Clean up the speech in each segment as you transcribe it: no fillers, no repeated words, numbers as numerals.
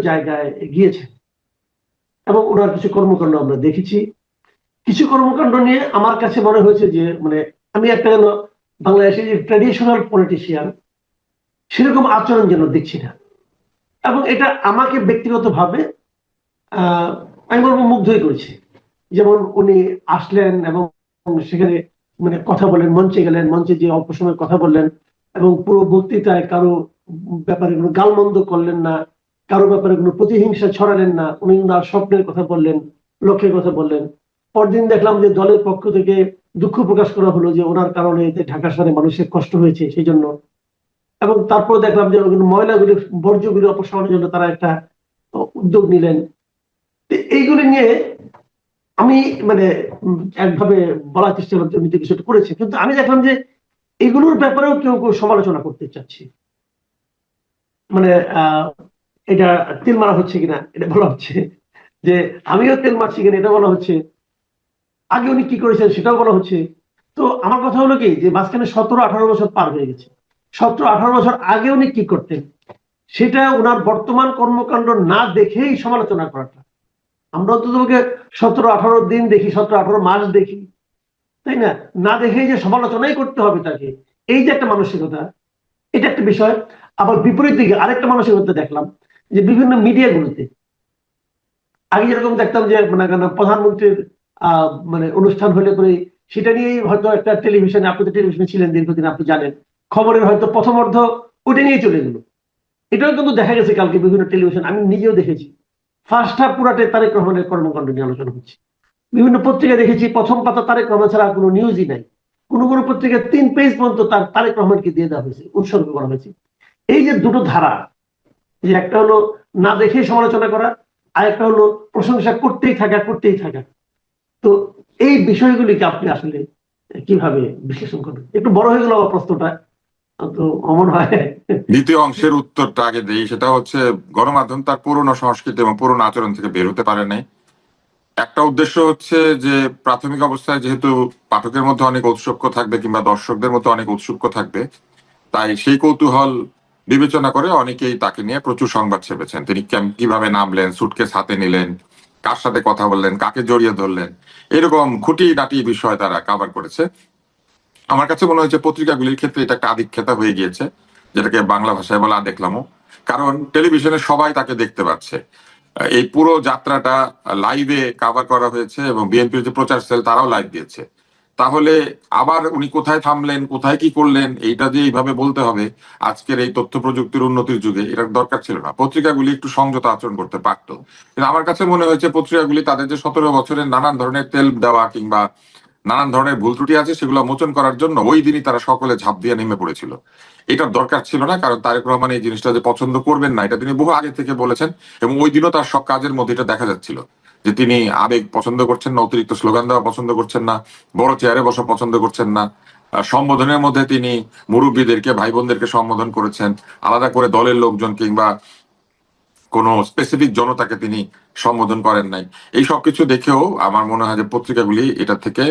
জায়গায় গিয়েছেন এবং ওনার কিছু কর্মকাণ্ড আমরা দেখেছি। কিছু কর্মকাণ্ড নিয়ে আমার কাছে মনে হয়েছে যে মানে আমি একটা যেন বাংলাদেশের যে ট্র্যাডিশনাল পলিটিশিয়ান সেরকম আচরণ যেন দেখছি না, এবং এটা আমাকে ব্যক্তিগতভাবে আমি বলবো মুগ্ধই করেছে। যেমন উনি আসলেন এবং সেখানে মানে কথা বলেন, মঞ্চে গেলেন, মঞ্চে যে অল্প সময় কথা বললেন এবং পুরো বক্তৃতায় কারো ব্যাপারে কোনো গালমন্দ করলেন না, কারো ব্যাপারে কোনো প্রতিহিংসা ছড়ালেন না। উনি ওনার স্বপ্নের কথা বললেন, লক্ষ্যের কথা বললেন। পরদিন দেখলাম যে দলের পক্ষ থেকে দুঃখ প্রকাশ করা হলো যে ওনার কারণে ঢাকা শহরে মানুষের কষ্ট হয়েছে সেই জন্য। এবং তারপর দেখলাম যে ময়লাগুলি বর্জ্যগুলি অপসারণের জন্য তারা একটা উদ্যোগ নিলেন। এইগুলি নিয়ে আমি মানে একভাবে বলার চেষ্টা করতে উনি কিছুটা করেছে, কিন্তু আমি দেখলাম যে এগুলোর ব্যাপারেও কেউ কেউ সমালোচনা করতে চাচ্ছে। মানে এটা তেল মারা হচ্ছে কিনা এটা বলা হচ্ছে, যে আমিও তেল মারছি কিনা এটা বলা হচ্ছে, আগে উনি কি করেছেন সেটাও বলা হচ্ছে। তো আমার কথা হলো কি যে মাঝখানে 17-18 বছর পার হয়ে গেছে। 17-18 বছর আগে উনি কি করতেন সেটা ওনার বর্তমান কর্মকাণ্ড না দেখেই সমালোচনা করাটা, আমরা অন্তত 17-18 দিন দেখি, 17-18 মাস দেখি, তাই না? না দেখেই যে সমালোচনাই করতে হবে তাকে, এই যে একটা মানসিকতা, এটা একটা বিষয়। আবার বিপরীত দিকে আরেকটা মানসিকতা দেখলাম যে বিভিন্ন মিডিয়াগুলোতে আগে যেরকম দেখতাম যে মানে প্রধানমন্ত্রীর মানে অনুষ্ঠান হলে পরে সেটা নিয়েই হয়তো একটা টেলিভিশনে, আপনি তো টেলিভিশনে ছিলেন দীর্ঘদিন, আপনি জানেন, খবরের হয়তো প্রথম অর্ধ ওটা নিয়ে চলে গেল। এটাও কিন্তু দেখা গেছে কালকে বিভিন্ন টেলিভিশন, আমি নিজেও দেখেছি, ফার্স্ট হাফ পুরাটাই তারেক রহমানের কর্মকাণ্ড নিয়ে আলোচনা হচ্ছে। বিভিন্ন পত্রিকা দেখেছি প্রথম পাতা তারেক রহমান ছাড়া কোনো নিউজই নাই। কোন কোন পত্রিকা 3 পেজ পর্যন্ত তারেক রহমানকে দিয়ে দেওয়া হয়েছে, উৎসর্গ করা হয়েছে। এই যে দুটো ধারা, যে একটা হলো না দেখে সমালোচনা করা, আর একটা হলো প্রশংসা করতেই থাকা করতেই থাকা। তো এই বিষয়গুলিকে আপনি আসলে কিভাবে বিশ্লেষণ করবেন? একটু বড় হয়ে গেল আমার প্রশ্নটা, তো অমন হয়। দ্বিতীয় অংশের উত্তরটা আগে দিই, সেটা হচ্ছে গণমাধ্যম তার পুরনো সংস্কৃতি এবং পুরনো আচরণ থেকে বের হতে পারে নাই। একটা উদ্দেশ্য হচ্ছে যে প্রাথমিক অবস্থায় যেহেতু পাঠকের মধ্যে অনেক ঔৎসুক্য থাকবে কিংবা দর্শকদের মধ্যে অনেক ঔৎসুক্য থাকবে, তাই সেই কৌতূহল বিবেচনা করে অনেকেই তাকে নিয়ে প্রচুর সংবাদ ছেপেছেন। তিনি কিভাবে নামলেন, সুটকেস হাতে নিলেন, কার সাথে কথা বললেন, কাকে জড়িয়ে ধরলেন, এরকম খুঁটিনাটি বিষয় তারা কাভার করেছে। আমার কাছে মনে হয়েছে পত্রিকাগুলির ক্ষেত্রে এটা একটা আধিক্যতা হয়ে গিয়েছে, যেটাকে বাংলা ভাষায় বলা দেখলামও। কারণ টেলিভিশনে সবাই তাকে দেখতে পাচ্ছে, এই পুরো যাত্রাটা লাইভে কাভার করা হয়েছে এবং বিএনপির যে প্রচার সেল তারাও লাইভ দিয়েছে। তাহলে আবার উনি কোথায় থামলেন, কোথায় কি করলেন, এইটা যে এইভাবে বলতে হবে আজকের এই তথ্য প্রযুক্তির উন্নতির যুগে, এটার দরকার ছিল না। পত্রিকাগুলি একটু সংযত আচরণ করতে পারতো। কিন্তু আমার কাছে মনে হয়েছে পত্রিকাগুলি তাদের যে 17 বছরের নানান ধরনের তেল দেওয়া কিংবা নানান ধরনের ভুল ত্রুটি আছে সেগুলো মোচন করার জন্য ওই দিনই তারা সকলে ঝাঁপ দিয়ে নেমে পড়েছিল। এটার দরকার ছিল না, কারণ তারেক রহমান এই জিনিসটা যে পছন্দ করবেন না এটা তিনি বহু আগে থেকে বলেছেন এবং ওই দিনও তার সব কাজের মধ্যে এটা দেখা যাচ্ছিল যে তিনি আবেগ পছন্দ করছেন না, অতিরিক্ত স্লোগান দেওয়া পছন্দ করছেন না, বড় চেয়ারে বসা পছন্দ করছেন না। সম্বোধনের মধ্যে তিনি মুরব্বীদেরকে, ভাই বোনদেরকে সম্বোধন করেছেন, আলাদা করে দলের লোকজন কিংবা কোন স্পেসিফিক জনতাকে তিনি সম্বোধন করেন নাই। এই সবকিছু দেখেও আমার মনে হয় যে পত্রিকাগুলি এটা থেকে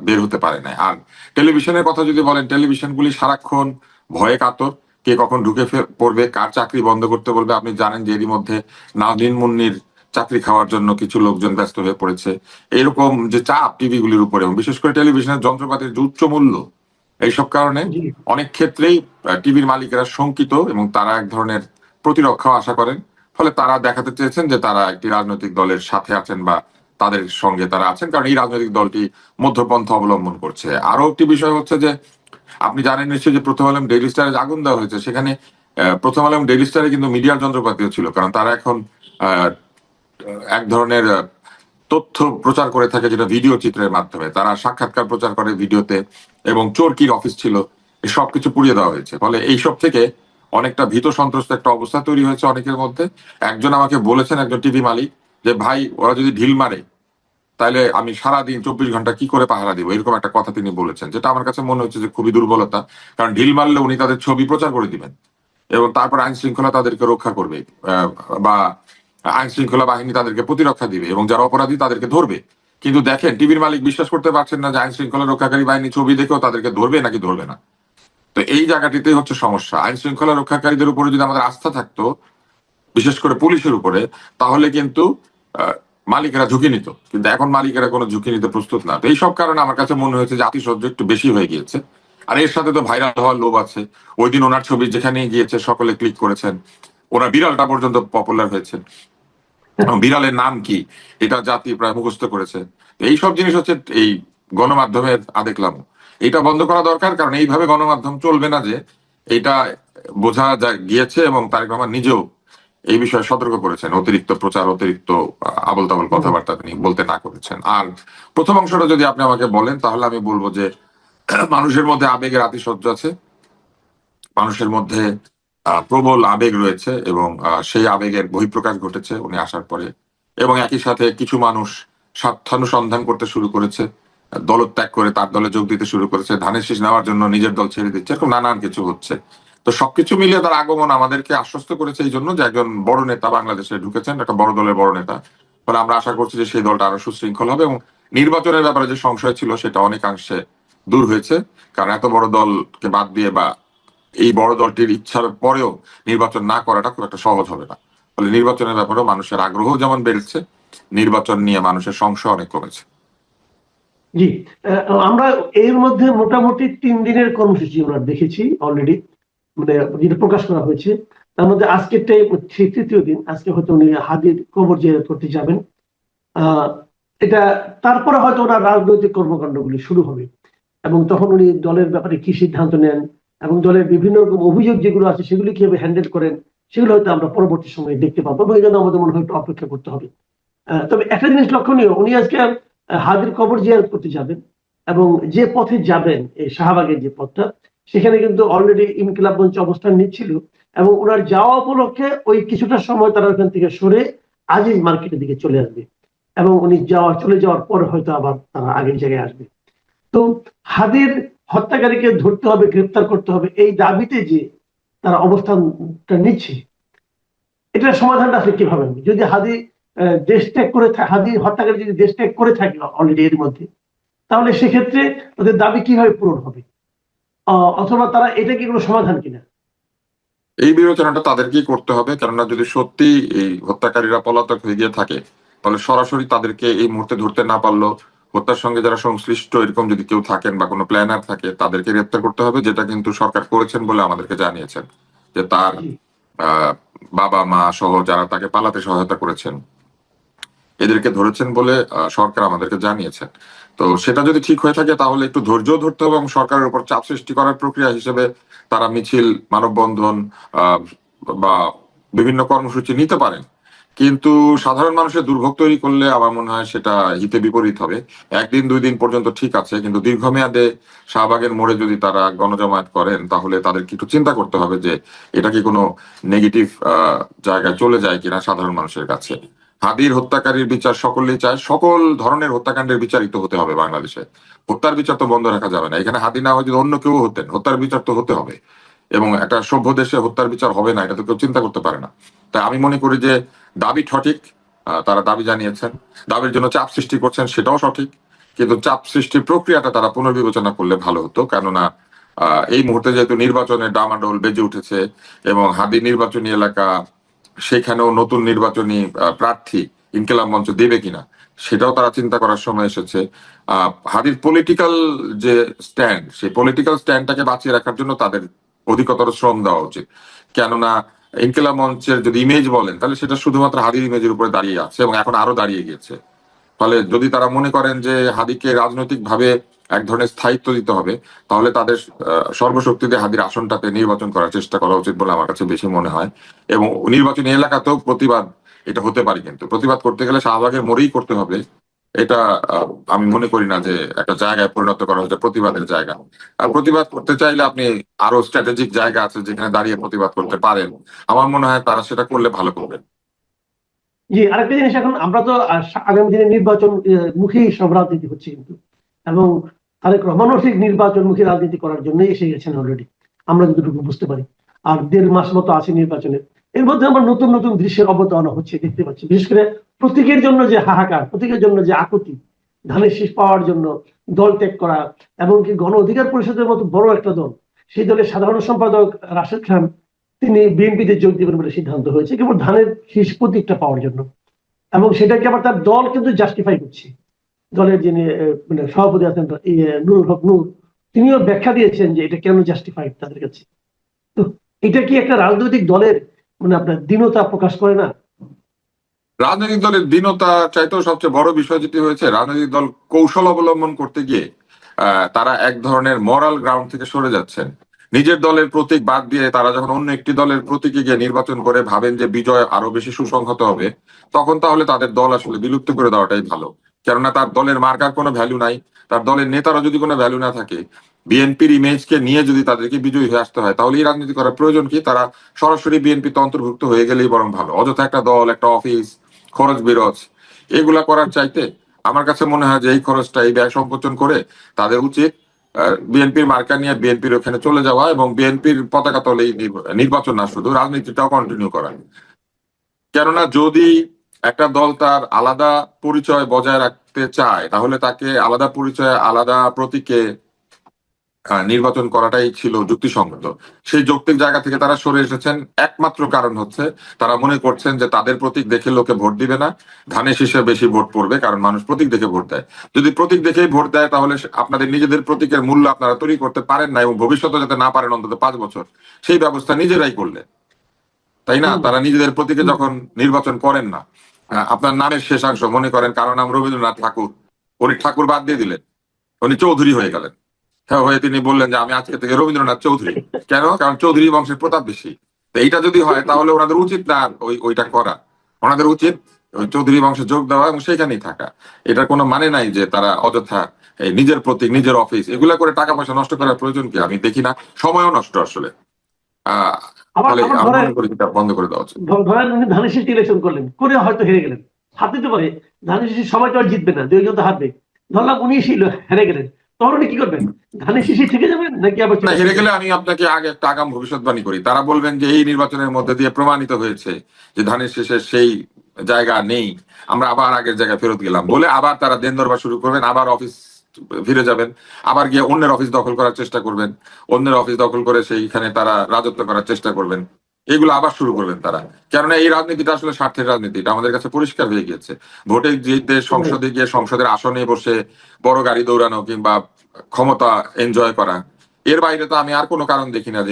বের হতে পারে নাই। আর টেলিভিশনের কথা যদি বলেন, টেলিভিশনগুলি সারাক্ষণ ভয়ে কাতর, কে কখন ঢুকে পড়বে, কার চাকরি বন্ধ করতে বলবে। আপনি জানেন যে এরই মধ্যে নাজনীন মুন্নির চাকরি খাওয়ার জন্য কিছু লোকজন ব্যস্ত হয়ে পড়েছে। এরকম যে চাপ টিভিগুলির উপরে এবং বিশেষ করে টেলিভিশনের যন্ত্রপাতির যে উচ্চ মূল্য, এইসব কারণে অনেক ক্ষেত্রেই টিভির মালিকেরা শঙ্কিত এবং তারা এক ধরনের প্রতিরক্ষা আশা করেন। ফলে তারা দেখাতে চেয়েছেন যে তারা একটি রাজনৈতিক দলের সাথে আছেন বা তাদের সঙ্গে তারা আছেন, কারণ এই রাজনৈতিক দলটি মধ্যপন্থা অবলম্বন করছে। আরো একটি বিষয় হচ্ছে যে আপনি জানেন নিশ্চয়ই যে প্রথম আলো ডেইলি স্টারে আগুন দেওয়া হয়েছে, সেখানে প্রথম আলো ডেইলি স্টারে কিন্তু মিডিয়ার যন্ত্রপাতিও ছিল, কারণ তারা এখন এক ধরনের তথ্য প্রচার করে থাকে যেটা ভিডিও চিত্রের মাধ্যমে। তারা সাক্ষাৎকার প্রচার করে ভিডিওতে এবং চোরকির অফিস ছিল, সবকিছু পুড়িয়ে দেওয়া হয়েছে। ফলে এইসব থেকে অনেকটা ভীত সন্ত্রস্ত একটা অবস্থা তৈরি হয়েছে অনেকের মধ্যে। একজন আমাকে বলেছেন, একজন টিভি মালিক, যে ভাই ওরা যদি ঢিল মারে তাহলে আমি সারাদিন 24 ঘন্টা কি করে পাহারা দিব, এরকম একটা কথা তিনি বলেছেন, যেটা আমার কাছে মনে হচ্ছে যে খুবই দুর্বলতা। কারণ ঢিল মারলে উনি তাদের ছবি প্রচার করে দিবেন এবং তারপর আইন শৃঙ্খলা তাদেরকে রক্ষা করবে, বা আইন শৃঙ্খলা বাহিনী তাদেরকে প্রতিরক্ষা দিবে এবং যারা অপরাধী তাদেরকে ধরবে। কিন্তু দেখেন টিভির মালিক বিশ্বাস করতে পারছেন না যে আইন শৃঙ্খলা রক্ষাকারী বাহিনী ছবি দেখেও তাদেরকে ধরবে নাকি ধরবে না। তো এই জায়গাটিতেই হচ্ছে সমস্যা। আইন শৃঙ্খলা রক্ষাকারীদের উপরে যদি আমাদের আস্থা থাকতো, বিশেষ করে পুলিশের উপরে, তাহলে কিন্তু মালিকেরা ঝুঁকি নিত, কিন্তু এখন মালিকেরা কোনো ঝুঁকি নিতে প্রস্তুত না। তো এইসব কারণে আমার কাছে মনে হয়েছে যে আতিশয্য একটু বেশি হয়ে গিয়েছে। আর এর সাথে তো ভাইরাল হওয়ার লোভ আছে। ওই দিন ওনার ছবি যেখানে গিয়েছে সকলে ক্লিক করেছেন, ওনার বিড়ালটা পর্যন্ত পপুলার হয়েছে। বিড়ালের নাম কি এটা জাতি প্রায় মুখস্থ করেছে। এইসব জিনিস হচ্ছে এই গণমাধ্যমের আদেকলাম, এটা বন্ধ করা দরকার। কারণ এইভাবে গণমাধ্যম চলবে না, যে এটা বোঝা গিয়েছে। এবং তারেক রহমান নিজেও এই বিষয়ে সতর্ক করেছেন, অতিরিক্ত প্রচার, অতিরিক্ত আবল তাবল কথাবার্তা তিনি বলতে না করেছেন। আর প্রথম অংশটা যদি আপনি আমাকে বলেন, তাহলে আমি বলবো যে মানুষের মধ্যে আবেগের আতিশয্য আছে, মানুষের মধ্যে প্রবল আবেগ রয়েছে, এবং সেই আবেগের বহিঃপ্রকাশ ঘটেছে উনি আসার পরে। এবং একই সাথে কিছু মানুষ স্বার্থানুসন্ধান করতে শুরু করেছে, দলত্যাগ করে তার দলে যোগ দিতে শুরু করেছে, ধানের শীষ নেওয়ার জন্য নিজের দল ছেড়ে দিচ্ছে, এরকম নানান কিছু হচ্ছে। তো সবকিছু মিলিয়ে তার আগমন আমাদেরকে আশ্বস্ত করেছে এই জন্য যে একজন বড় নেতা বাংলাদেশে ঢুকেছেন, একটা বড় দলের বড় নেতা। ফলে আমরা আশা করছি যে সেই দলটা আরো সুশৃঙ্খল হবে, এবং নির্বাচনের ব্যাপারে যে সংশয় ছিল সেটা অনেকাংশে দূর হয়েছে। কারণ এত বড় দলকে বাদ দিয়ে বা এই বড় দলটির ইচ্ছার পরেও নির্বাচন না করাটা খুব একটা সহজ হবে না। ফলে নির্বাচনের ব্যাপারেও মানুষের আগ্রহ যেমন বেড়েছে, নির্বাচন নিয়ে মানুষের সংশয় অনেক কমেছে। জি, আমরা এর মধ্যে মোটামুটি 3 দিনের কর্মসূচি আমরা দেখেছি অলরেডি, মানে যেটা প্রকাশ করা হয়েছে। তার মধ্যে আজকেরটাই হচ্ছে 3য় দিন। আজকে হয়তো উনি হাদির কবর জিয়ারত করতে যাবেন। এটা তারপরে হয়তো ওনার রাজনৈতিক কর্মকাণ্ডগুলি শুরু হবে, এবং তখন উনি দলের ব্যাপারে কি সিদ্ধান্ত নেন এবং দলের বিভিন্ন রকম অভিযোগ যেগুলো আছে সেগুলি কিভাবে হ্যান্ডেল করেন, সেগুলো হয়তো আমরা পরবর্তী সময়ে দেখতে পাবো, এবং এই জন্য আমাদের মনে হয় একটু অপেক্ষা করতে হবে। তবে একটা জিনিস লক্ষণীয়, উনি আজকে হাদির কবর জিয়ারত করতে যাবেন, এবং যে পথে যাবেন এই শাহবাগের যে পথটা, সেখানে কিন্তু অলরেডি ইনকিলাব মঞ্চ অবস্থান নিচ্ছিল, এবং ওনার যাওয়া উপলক্ষে ওই কিছুটা সময় তারা ওখান থেকে সরে আজিজ মার্কেটের দিকে চলে আসবে, এবং উনি চলে যাওয়ার পর হয়তো আবার তারা আগের জায়গায় আসবে। তো হাদির হত্যাকারীকে ধরতে হবে, গ্রেপ্তার করতে হবে, এই দাবিতে যে তারা অবস্থানটা নিচ্ছে, এটার সমাধানটা আসলে কিভাবে হবে? যদি হাদি দেশ ত্যাগ করে হাদি হত্যাকারী যদি দেশ ত্যাগ করে থাকে অলরেডি এর মধ্যে, তাহলে সেক্ষেত্রে ওদের দাবি কিভাবে পূরণ হবে? অথবা তারা এটা কি কোনো সমাধান কিনা? এই বিবেচনাটা তাদেরকেই করতে হবে, কেননা যদি সত্যি এই হত্যাকারীরা পলাতক হয়ে গিয়ে থাকে, তাহলে সরাসরি তাদেরকে এই মুহূর্তে ধরতে না পারলো, হত্যার সঙ্গে যারা সংশ্লিষ্ট এরকম যদি কেউ থাকেন বা কোনো প্ল্যানার থাকে, তাদেরকে গ্রেপ্তার করতে হবে, যেটা কিন্তু সরকার করেছেন বলে আমাদেরকে জানিয়েছেন। যে তার আহ বাবা মা সহ যারা তাকে পালাতে সহায়তা করেছেন, এদেরকে ধরেছেন বলে সরকার আমাদেরকে জানিয়েছেন। তো সেটা যদি ঠিক হয়ে থাকে, তাহলে একটু ধৈর্য ধরতে হবে, এবং সরকারের উপর চাপ সৃষ্টি করার প্রক্রিয়া হিসেবে তারা মিছিল, মানববন্ধন বা বিভিন্ন কর্মসূচি নিতে পারেন। কিন্তু সাধারণ মানুষের দুর্ভোগ তৈরি করলে আমার মনে হয় সেটা হিতে বিপরীত হবে। 1 দিন 2 দিন পর্যন্ত ঠিক আছে, কিন্তু দীর্ঘমেয়াদে শাহবাগের মোড়ে যদি তারা গণজমায়েত করেন, তাহলে তাদেরকে একটু চিন্তা করতে হবে যে এটা কি কোনো নেগেটিভ জায়গায় চলে যায় কিনা সাধারণ মানুষের কাছে। হাদির হত্যাকারীর বিচার সকলেই চায়, সকল ধরনের হত্যাকাণ্ডের বিচারিত হতে হবে বাংলাদেশে। হত্যার বিচার তো বন্ধ রাখা যাবে না। এখানে হাদি না হয় যদি অন্য কেউ হতেন, হত্যার বিচার তো হতে হবে। এবং একটা সভ্য দেশে হত্যার বিচার হবে না, এটা তো কেউ চিন্তা করতে পারে না। তাই আমি মনে করি যে দাবি সঠিক, তারা দাবি জানিয়েছেন, দাবির জন্য চাপ সৃষ্টি করছেন, সেটাও সঠিক। কিন্তু চাপ সৃষ্টির প্রক্রিয়াটা তারা পুনর্বিবেচনা করলে ভালো হতো। কেননা এই মুহূর্তে যেহেতু নির্বাচনের ডামাডোল বেজে উঠেছে, এবং হাদি নির্বাচনী এলাকা, সেখানেও নতুন নির্বাচনী প্রার্থী ইনকিলাব মঞ্চ দেবে কিনা, সেটাও তারা চিন্তা করার সময় এসেছে। হাদির পলিটিক্যাল যে স্ট্যান্ড, সেই পলিটিক্যাল স্ট্যান্ডটাকে বাঁচিয়ে রাখার জন্য তাদের অধিকতর শ্রম দেওয়া উচিত। কেননা ইনকিলাব মঞ্চের যদি ইমেজ বলেন, তাহলে সেটা শুধুমাত্র হাদির ইমেজের উপরে দাঁড়িয়ে আছে, এবং এখন আরো দাঁড়িয়ে গিয়েছে। ফলে যদি তারা মনে করেন যে হাদিকে রাজনৈতিক ভাবে এক ধরনের স্থায়িত্ব দিতে হবে, তাহলে তাদের সর্বশক্তি দিয়ে হাদির আসনটাতে নির্বাচন করার চেষ্টা করা উচিত বলে আমার কাছে বেশি মনে হয়। এবং নির্বাচনী এলাকাতেও প্রতিবাদ এটা হতে পারে, কিন্তু প্রতিবাদ করতে গেলে শাহবাগের মোড়েই করতে হবে। এটা আমি মনে করি না যে একটা জায়গায় পরিণত করা হচ্ছে প্রতিবাদের জায়গা। আর প্রতিবাদ করতে চাইলে আপনি আরো স্ট্র্যাটেজিক জায়গা আছে যেখানে দাঁড়িয়ে প্রতিবাদ করতে পারেন। আমার মনে হয় তারা সেটা করলে ভালো করবেন। জি, আরেকটা জিনিস, এখন আমরা তো আগামী দিনে নির্বাচন মুখী সব রাজনীতি হচ্ছে কিন্তু, এবং তারেক রহমানও ঠিক নির্বাচনমুখী রাজনীতি করার জন্য এসে গেছেন অলরেডি, আমরা যতটুকু বুঝতে পারি। আর 1.5 মাস মতো আছে নির্বাচনের। এর মধ্যে আমার নতুন নতুন দৃশ্যের অবতারণা হচ্ছে দেখতে পাচ্ছি, বিশেষ করে প্রতীকের জন্য যে হাহাকার, প্রতীকের জন্য যে আকুতি, ধানের শীষ পাওয়ার জন্য দল ত্যাগ করা, এমনকি গণ অধিকার পরিষদের মতো বড় একটা দল, সেই দলের সাধারণ সম্পাদক রাশেদ খান তিনি বিএনপিতে যোগ দেবেন বলে সিদ্ধান্ত হয়েছে কেবল ধানের শীষ প্রতীকটা পাওয়ার জন্য, এবং সেটাকে আবার তার দল কিন্তু জাস্টিফাই করছে। দলের যিনি মানে সভাপতি আছেন নুরুল হক নূর, তিনিও ব্যাখ্যা দিয়েছেন যে এটা কেন জাস্টিফাইড তাদের কাছে। তো এটা কি একটা রাজনৈতিক দলের মানে আপনার দীনতা প্রকাশ করে না? রাজনৈতিক দলের দীনতা চাইতেও সবচেয়ে বড় বিষয় যেটি হয়েছে, রাজনৈতিক দল কৌশল অবলম্বন করতে গিয়ে তারা এক ধরনের মরাল গ্রাউন্ড থেকে সরে যাচ্ছেন। নিজের দলের প্রতীক বাদ দিয়ে তারা যখন অন্য একটি দলের প্রতীকে গিয়ে নির্বাচন করে ভাবেন যে বিজয় আরো বেশি সুসংহত হবে, তখন তাহলে তাদের দল আসলে বিলুপ্ত করে দেওয়াটাই ভালো। কেননা তার দলের মার্কার কোনো ভ্যালু নাই, তার দলের নেতারা যদি কোনো ভ্যালু না থাকে, বিএনপির ইমেজকে নিয়ে যদি তাদেরকে বিজয়ী হয়ে আসতে হয়, তাহলে এই রাজনীতি করার প্রয়োজন কি? তারা সরাসরি বিএনপিতে অন্তর্ভুক্ত হয়ে গেলেই বরং ভালো। অযথা একটা দল, একটা অফিস, খরচ বিরোচ এগুলা করার চাইতে আমার কাছে মনে হয় যে এই খরচটা, এই ব্যয় সংকোচন করে তাদের উচিত বিএনপির মার্কা নিয়ে বিএনপির ওখানে চলে যাওয়া এবং বিএনপির পতাকা তলেই নির্বাচন না শুধু রাজনীতিটাও কন্টিনিউ করা। কেননা যদি একটা দল তার আলাদা পরিচয় বজায় রাখতে চায়, তাহলে তাকে আলাদা পরিচয়ে আলাদা প্রতীকে নির্বাচন করাটাই ছিল যুক্তিসঙ্গত। সেই যৌক্তিক জায়গা থেকে তারা সরে এসেছেন। একমাত্র কারণ হচ্ছে তারা মনে করছেন যে তাদের প্রতীক দেখে লোকে ভোট দিবে না, ধানের শীষে বেশি ভোট পড়বে, কারণ মানুষ প্রতীক দেখে ভোট দেয়। যদি প্রতীক দেখেই ভোট দেয়, তাহলে আপনাদের নিজেদের প্রতীকের মূল্য আপনারা তৈরি করতে পারেন না, এবং ভবিষ্যতে যাতে না পারেন অন্তত 5 বছর, সেই ব্যবস্থা নিজেরাই করলে, তাই না? তারা নিজেদের প্রতীকে যখন নির্বাচন করেন না, আপনার নামের শেষাংশ মনে করেন কারো নাম রবীন্দ্রনাথ ঠাকুর, উনি ঠাকুর বাদ দিয়ে দিলেন, উনি চৌধুরী হয়ে গেলেন। হ্যাঁ, হয়ে তিনি বললেন যে আমি আজকে থেকে রবীন্দ্রনাথ চৌধুরী। কেন? কারণ চৌধুরী বংশের প্রতাপ বেশি। তো এইটা যদি হয়, তাহলে ওনাদের উচিত না ওইটা করা, ওনাদের উচিত ওই চৌধুরী বংশে যোগ দেওয়া এবং সেখানেই থাকা। এটার কোনো মানে নাই যে তারা অযথা এই নিজের প্রতীক, নিজের অফিস এগুলা করে টাকা পয়সা নষ্ট করার প্রয়োজন কি? আমি দেখি না, সময়ও নষ্ট আসলে। আহ আবার ফলে আবার আমি ধরেন মনে করি এটা বন্ধ করে দেওয়া উচিত। ধরেন উনি ধানের শীষ ইলেকশন করলেন, করে হয়তো হেরে গেলেন। হাত দিতে পারে, ধানের শীষ সবাই তো আর জিতবে না, 2 জন তো হারবে। ধরলাম উনি হেরে গেলেন, তখন উনি কি করবেন? ধানের শীষে থেকে যাবেন নাকি আবার না, চলে হেরে আসবেন? গেলে আমি আপনাকে আগে একটা আগাম ভবিষ্যৎবাণী করি। তারা বলবেন যে এই নির্বাচনের মধ্যে দিয়ে প্রমাণিত হয়েছে যে ধানের শীষের সেই জায়গা নেই, আমরা আবার আগের জায়গায় ফেরত গেলাম বলে আবার তারা দেন দরবার শুরু করবেন, আবার অফিস ফিরে যাবেন, আবার গিয়ে অন্যের অফিস দখল করার চেষ্টা করবেন, অন্যের অফিস দখল করে সেইখানে তারা রাজত্ব করার চেষ্টা করবেন। এগুলো আবার শুরু করবেন তারা। কেননা এই রাজনীতিটা আসলে স্বার্থের রাজনীতি, এটা আমাদের কাছে পরিষ্কার হয়ে গিয়েছে। ভোটে জিতে সংসদে গিয়ে সংসদের আসনে বসে বড় গাড়ি দৌড়ানো কিংবা ক্ষমতা এনজয় করা, এর বাইরে তো আমি আর কোনো কারণ দেখি না যে